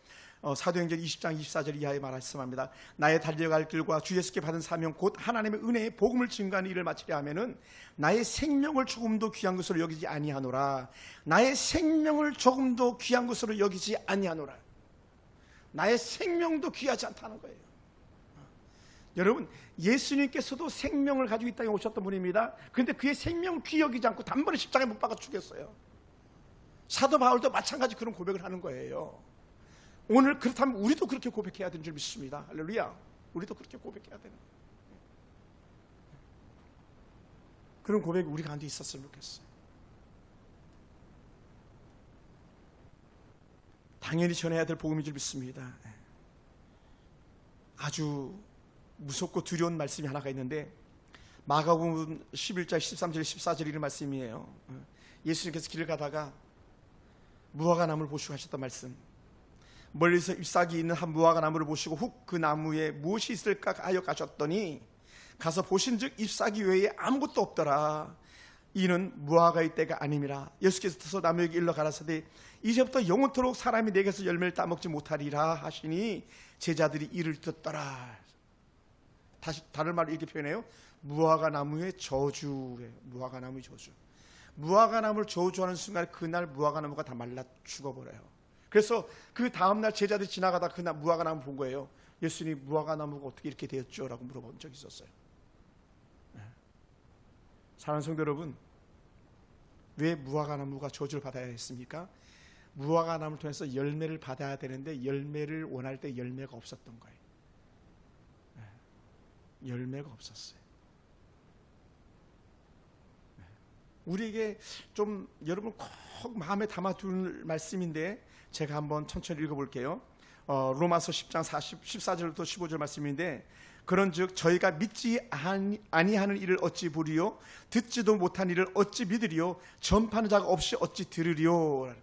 사도행전 20장 24절 이하에 말씀합니다. 나의 달려갈 길과 주 예수께 받은 사명 곧 하나님의 은혜의 복음을 증거하는 일을 마치려 하면은 나의 생명을 조금도 귀한 것으로 여기지 아니하노라. 나의 생명을 조금도 귀한 것으로 여기지 아니하노라. 나의 생명도 귀하지 않다는 거예요. 여러분, 예수님께서도 생명을 가지고 이 땅에 오셨던 분입니다. 그런데 그의 생명을 귀히 여기지 않고 단번에 십자가에 못 박아 죽였어요. 사도 바울도 마찬가지 그런 고백을 하는 거예요. 오늘 그렇다면 우리도 그렇게 고백해야 되는 줄 믿습니다. 할렐루야. 우리도 그렇게 고백해야 되는 거예요. 그런 고백이 우리 가운데 있었으면 좋겠어요. 당연히 전해야 될 복음인 줄 믿습니다. 아주 무섭고 두려운 말씀이 하나가 있는데 마가복음 11장 13절 14절 이런 말씀이에요. 예수님께서 길을 가다가 무화과나무를 보시고 하셨던 말씀. 멀리서 잎사귀 있는 한 무화과나무를 보시고 훅 그 나무에 무엇이 있을까 하여 가셨더니 가서 보신즉 잎사귀 외에 아무것도 없더라. 이는 무화과의 때가 아님이라. 예수께서 나무에게 일러 가라사대 이제부터 영원토록 사람이 내게서 열매를 따먹지 못하리라 하시니 제자들이 이를 듣더라. 다시 다른 말로 이렇게 표현해요. 무화과나무의 저주예요. 무화과나무의 저주. 무화과나무를 저주하는 순간 그날 무화과나무가 다 말라 죽어버려요. 그래서 그 다음날 제자들이 지나가다 그 무화과나무 본 거예요. 예수님, 무화과나무가 어떻게 이렇게 되었죠? 라고 물어본 적이 있었어요. 사랑하는 성도 여러분, 왜 무화과나무가 저주를 받아야 했습니까? 무화과나무를 통해서 열매를 받아야 되는데 열매를 원할 때 열매가 없었던 거예요. 열매가 없었어요. 우리에게 좀 여러분 꼭 마음에 담아둘 말씀인데 제가 한번 천천히 읽어볼게요. 로마서 10장 14절부터 15절 말씀인데 그런즉 저희가 믿지 아니하는 일을 어찌 보리요 듣지도 못한 일을 어찌 믿으리요 전파하는 자가 없이 어찌 들으리요.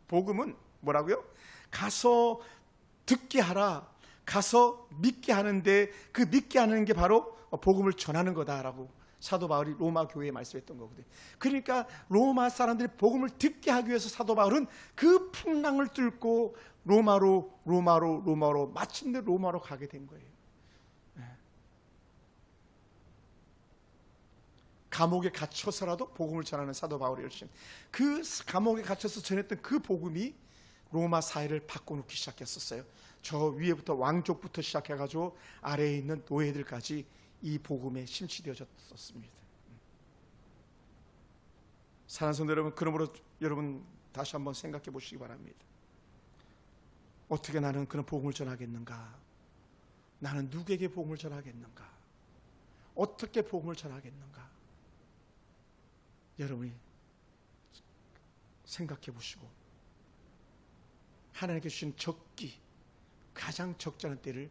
복음은 뭐라고요? 가서 듣게 하라. 가서 믿게 하는데 그 믿게 하는 게 바로 복음을 전하는 거다라고 사도 바울이 로마 교회에 말씀했던 거거든요. 그러니까 로마 사람들이 복음을 듣게 하기 위해서 사도 바울은 그 풍랑을 뚫고 로마로 마침내 로마로 가게 된 거예요. 감옥에 갇혀서라도 복음을 전하는 사도 바울의 열심. 그 감옥에 갇혀서 전했던 그 복음이 로마 사회를 바꿔놓기 시작했었어요. 저 위에부터 왕족부터 시작해가지고 아래에 있는 노예들까지 이 복음에 심취되어졌었습니다. 사랑하는 성도 여러분, 그러므로 여러분 다시 한번 생각해 보시기 바랍니다. 어떻게 나는 그런 복음을 전하겠는가? 나는 누구에게 복음을 전하겠는가? 어떻게 복음을 전하겠는가? 여러분이 생각해 보시고 하나님께 주신 적기, 가장 적절한 때를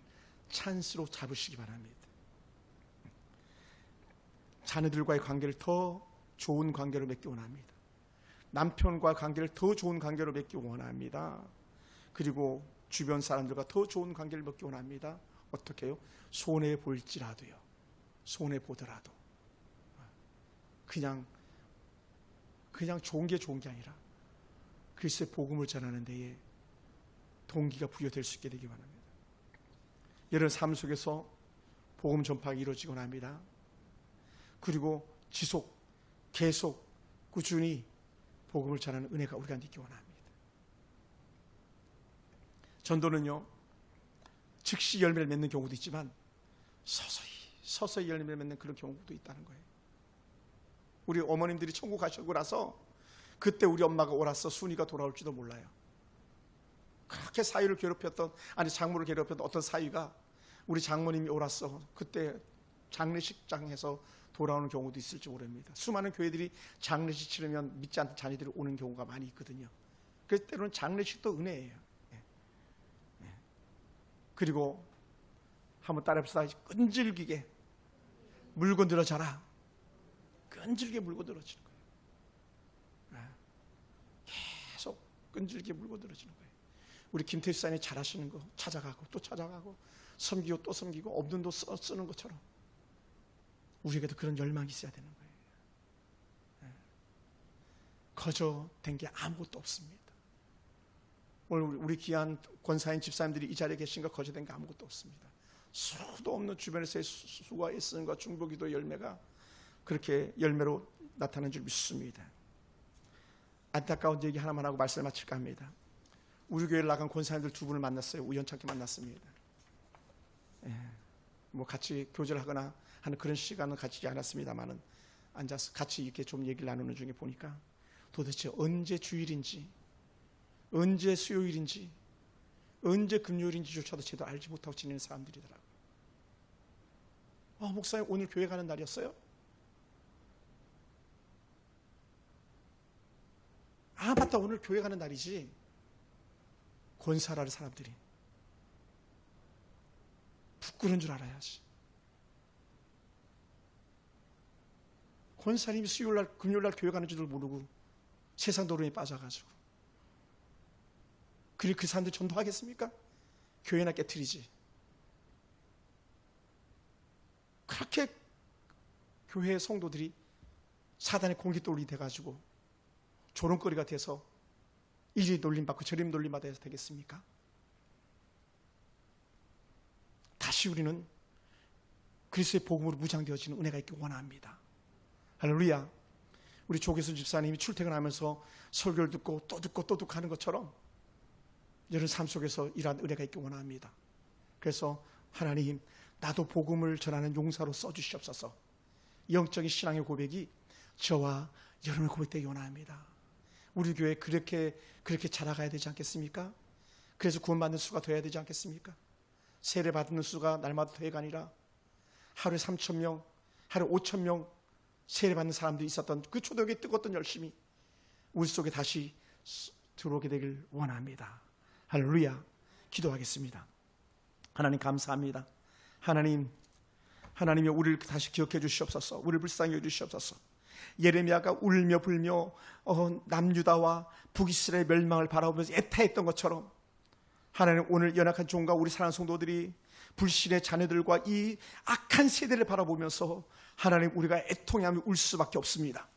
찬스로 잡으시기 바랍니다. 자녀들과의 관계를 더 좋은 관계로 맺기 원합니다. 남편과 관계를 더 좋은 관계로 맺기 원합니다. 그리고 주변 사람들과 더 좋은 관계를 맺기 원합니다. 어떻게 해요? 손해 볼지라도요. 손해 보더라도 그냥 좋은 게 아니라 그리스도의 복음을 전하는 데에 동기가 부여될 수 있게 되기 바랍니다. 여러분 삶 속에서 복음 전파가 이루어지곤 합니다. 그리고 지속, 계속, 꾸준히 복음을 전하는 은혜가 우리가 있기 원합니다. 전도는요, 즉시 열매를 맺는 경우도 있지만 서서히 열매를 맺는 그런 경우도 있다는 거예요. 우리 어머님들이 천국 가시고 나서 그때 우리 엄마가 옳아서 순이가 돌아올지도 몰라요. 그렇게 사위를 괴롭혔던, 아니 장모를 괴롭혔던 어떤 사위가 우리 장모님이 옳아서 그때 장례식장에서 돌아오는 경우도 있을지 모릅니다. 수많은 교회들이 장례식 치르면 믿지 않는 자녀들이 오는 경우가 많이 있거든요. 그래서 때로는 장례식도 은혜예요. 그리고 한번 따라합시다. 끈질기게 물고 늘어져라. 끈질기게 물고 늘어지는 거예요. 계속 끈질기게 물고 늘어지는 거예요. 우리 김태수 사님이 잘하시는 거 찾아가고 또 찾아가고 섬기고 또 섬기고 없는 돈 쓰는 것처럼 우리에게도 그런 열망이 있어야 되는 거예요. 거저된 게 아무것도 없습니다. 오늘 우리 귀한 권사인 집사님들이 이 자리에 계신 거 거저된 게 아무것도 없습니다. 수도 없는 주변에서의 수고와 애씀과 중보기도 열매가 그렇게 열매로 나타나는 줄 믿습니다. 안타까운 얘기 하나만 하고 말씀을 마칠까 합니다. 우리 교회를 나간 권사님들 두 분을 만났어요. 우연찮게 만났습니다. 뭐 같이 교제를 하거나 하는 그런 시간은 갖지 않았습니다만은 앉아서 같이 이렇게 좀 얘기를 나누는 중에 보니까 도대체 언제 주일인지, 언제 수요일인지, 언제 금요일인지조차도 제대로 알지 못하고 지내는 사람들이더라고요. 목사님 오늘 교회 가는 날이었어요? 맞다, 오늘 교회 가는 날이지. 권사라는 사람들이 부끄러운 줄 알아야지. 권사님이 수요일날 금요일날 교회 가는 줄도 모르고 세상 도로에 빠져가지고 그리고 그 사람들 전도하겠습니까? 교회나 깨트리지. 그렇게 교회 성도들이 사단의 공깃돌이 돼가지고 조롱거리가 돼서 이리 놀림받고 저리 놀림받아야 되겠습니까? 다시 우리는 그리스도의 복음으로 무장되어지는 은혜가 있기 원합니다. 할렐루야. 우리 조계수 집사님이 출퇴근하면서 설교를 듣고 또 듣고 또 듣고 하는 것처럼 여러분 삶 속에서 이러한 은혜가 있기 원합니다. 그래서 하나님, 나도 복음을 전하는 용사로 써주시옵소서. 영적인 신앙의 고백이 저와 여러분의 고백되기 원합니다. 우리 교회 그렇게 자라가야 되지 않겠습니까? 그래서 구원받는 수가 돼야 되지 않겠습니까? 세례 받는 수가 날마다 더해가 아니라 하루에 3,000명, 하루에 5,000명 세례 받는 사람들이 있었던 그 초대교회의 뜨거웠던 열심이 우리 속에 다시 들어오게 되길 원합니다. 할렐루야. 기도하겠습니다. 하나님 감사합니다. 하나님이 우리를 다시 기억해 주시옵소서. 우리를 불쌍히 여겨 주시옵소서. 예레미야가 울며 불며 남유다와 북이스라엘 멸망을 바라보면서 애타했던 것처럼 하나님, 오늘 연약한 종과 우리 사랑하는 성도들이 불신의 자녀들과 이 악한 세대를 바라보면서 하나님, 우리가 애통하며 울 수밖에 없습니다.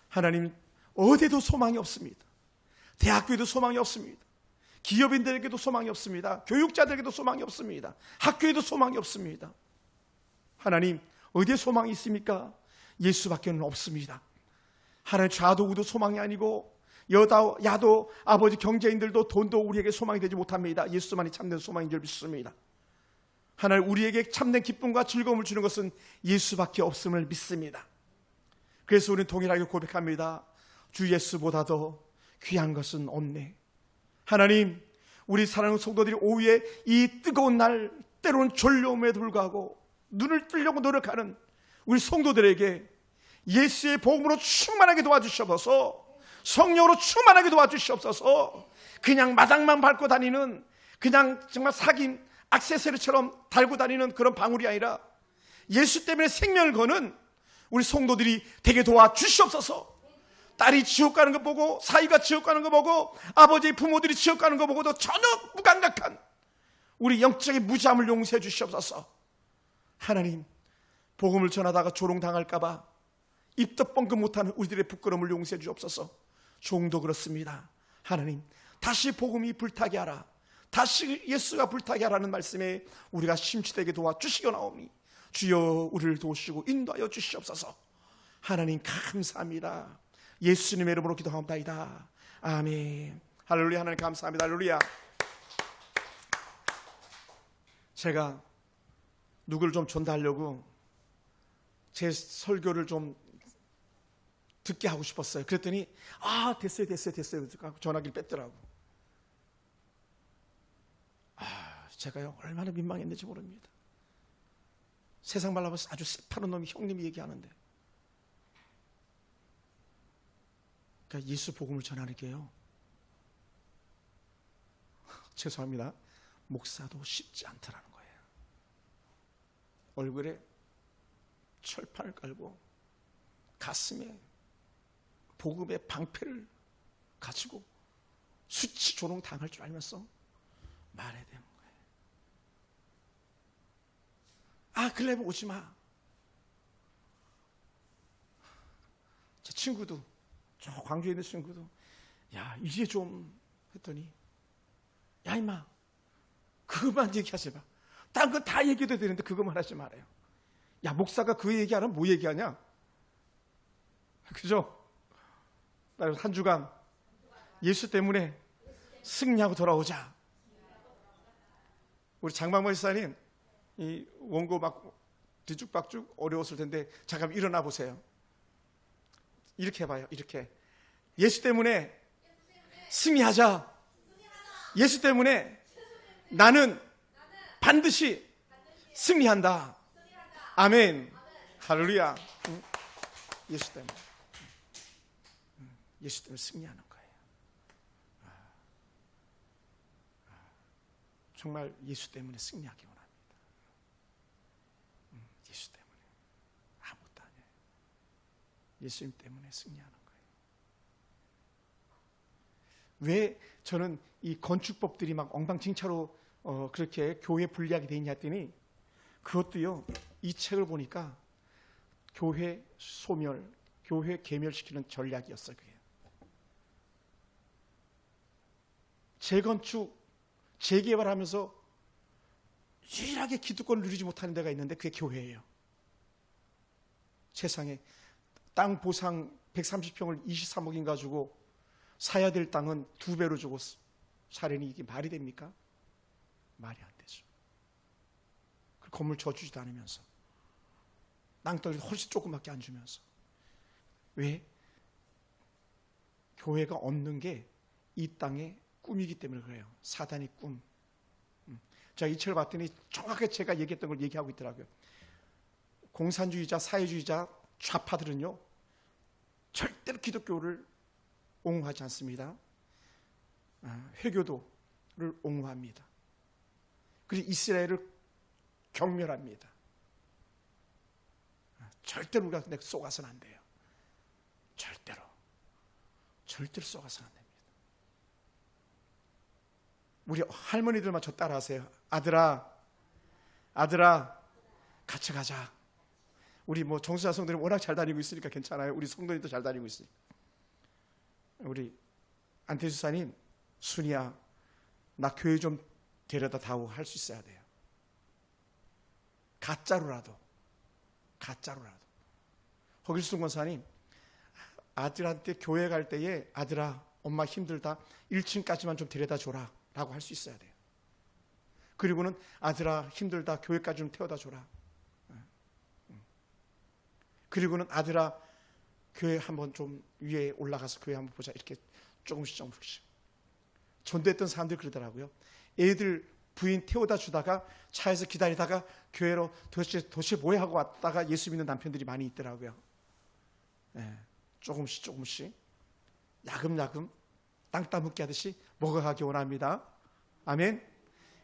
하나님, 어디에도 소망이 없습니다. 대학교에도 소망이 없습니다. 기업인들에게도 소망이 없습니다. 교육자들에게도 소망이 없습니다. 학교에도 소망이 없습니다. 하나님, 어디에 소망이 있습니까? 예수밖에는 없습니다. 하나님, 좌도 우도 소망이 아니고 야도 아버지 경제인들도 돈도 우리에게 소망이 되지 못합니다. 예수만이 참된 소망인 줄 믿습니다. 하나님, 우리에게 참된 기쁨과 즐거움을 주는 것은 예수밖에 없음을 믿습니다. 그래서 우리는 동일하게 고백합니다. 주 예수보다도 귀한 것은 없네. 하나님, 우리 사랑하는 성도들이 오후에 이 뜨거운 날, 때로는 졸려움에도 불구하고 눈을 뜨려고 노력하는 우리 성도들에게 예수의 복음으로 충만하게 도와주시옵소서. 성령으로 충만하게 도와주시옵소서. 그냥 마당만 밟고 다니는, 그냥 정말 사긴 액세서리처럼 달고 다니는 그런 방울이 아니라 예수 때문에 생명을 거는 우리 성도들이 되게 도와주시옵소서. 딸이 지옥 가는 거 보고, 사위가 지옥 가는 거 보고, 아버지의 부모들이 지옥 가는 거 보고도 전혀 무감각한 우리 영적인 무지함을 용서해 주시옵소서. 하나님, 복음을 전하다가 조롱당할까봐 입도 뻥끗 못하는 우리들의 부끄러움을 용서해 주옵소서. 종도 그렇습니다. 하나님, 다시 복음이 불타게 하라, 다시 예수가 불타게 하라는 말씀에 우리가 심취되게 도와주시기나오니 주여 우리를 도우시고 인도하여 주시옵소서. 하나님 감사합니다. 예수님의 이름으로 기도합니다. 아멘. 할렐루야. 하나님 감사합니다. 할렐루야. 제가 누구를 좀 전달하려고 제 설교를 좀 듣게 하고 싶었어요. 그랬더니 됐어요. 전화기를 뺐더라고. 제가요 얼마나 민망했는지 모릅니다. 세상 말로 하면 아주 새파란 놈이 형님이 얘기하는데, 그러니까 예수 복음을 전하는 게요, 죄송합니다, 목사도 쉽지 않더라는 거예요. 얼굴에 철판을 깔고 가슴에 복음의 방패를 가지고 수치 조롱 당할 줄 알면서 말해야 되는 거예요. 클레버 오지 마. 제 친구도, 저 광주에 있는 친구도, 야 이제 좀 했더니, 야 임마 그것만 얘기하지 마. 딴 거 다 얘기해도 되는데 그것만 하지 말아요. 야 목사가 그 얘기하면 뭐 얘기하냐? 그죠? 나 한 주간 예수 때문에 승리하고 돌아오자. 우리 장방모 목사님 이 원고 막 뒤죽박죽 어려웠을 텐데 잠깐 일어나 보세요. 이렇게 해봐요. 이렇게 예수 때문에 승리하자. 예수 때문에 나는 반드시 승리한다. 아멘. 할렐루야. 예수 때문에, 예수 때문에 승리하는 거예요. 정말 예수 때문에 승리하기 원합니다. 예수 때문에 아무것도 아니에요. 예수님 때문에 승리하는 거예요. 왜 저는 이 건축법들이 막 엉망진창으로 그렇게 교회 분리하게 돼 있냐 했더니, 그것도요, 이 책을 보니까 교회 소멸, 교회 계멸시키는 전략이었어요. 그게 재건축, 재개발하면서 유일하게 기득권을 누리지 못하는 데가 있는데 그게 교회예요. 세상에 땅 보상 130평을 23억인가 주고 사야 될 땅은 2배로 주고 사려니 이게 말이 됩니까? 말이 안 되죠. 그 건물 져주지도 않으면서 땅덩이 훨씬 조금밖에 안 주면서. 왜? 교회가 없는 게 이 땅의 꿈이기 때문에 그래요. 사단의 꿈. 제가 이 책을 봤더니 정확하게 제가 얘기했던 걸 얘기하고 있더라고요. 공산주의자, 사회주의자, 좌파들은요 절대로 기독교를 옹호하지 않습니다. 회교도를 옹호합니다. 그리고 이스라엘을 경멸합니다. 절대로 우리가 속아서는 안 돼요. 절대로 속아서는 안 됩니다. 우리 할머니들만 저 따라하세요. 아들아 같이 가자. 우리 뭐 정수자 성도님 워낙 잘 다니고 있으니까 괜찮아요. 우리 성도님도 잘 다니고 있으니까. 우리 안태수사님, 순이야 나 교회 좀 데려다 다오 할 수 있어야 돼요. 가짜로라도. 허길순 권사님, 아들한테 교회 갈 때에 아들아 엄마 힘들다 1층까지만 좀 데려다 줘라 라고 할 수 있어야 돼요. 그리고는 아들아 힘들다 교회까지 좀 태워다 줘라. 그리고는 아들아 교회 한번 좀 위에 올라가서 교회 한번 보자. 이렇게 조금씩 전도했던 사람들이 그러더라고요. 애들 부인 태워다 주다가 차에서 기다리다가 교회로 도대체 뭐해 하고 왔다가 예수 믿는 남편들이 많이 있더라고요. 조금씩 야금야금 땅 따먹기 하듯이 먹어가기 원합니다. 아멘.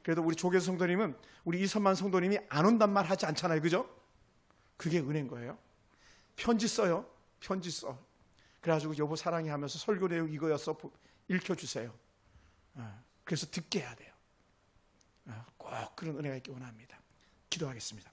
그래도 우리 조계수 성도님은 우리 이선만 성도님이 안 온단 말 하지 않잖아요. 그죠? 그게 은혜인 거예요. 편지 써요. 그래가지고 여보 사랑해 하면서 설교 내용 이거였어 읽혀주세요. 그래서 듣게 해야 돼요. 꼭 그런 은혜가 있기 원합니다. 기도하겠습니다.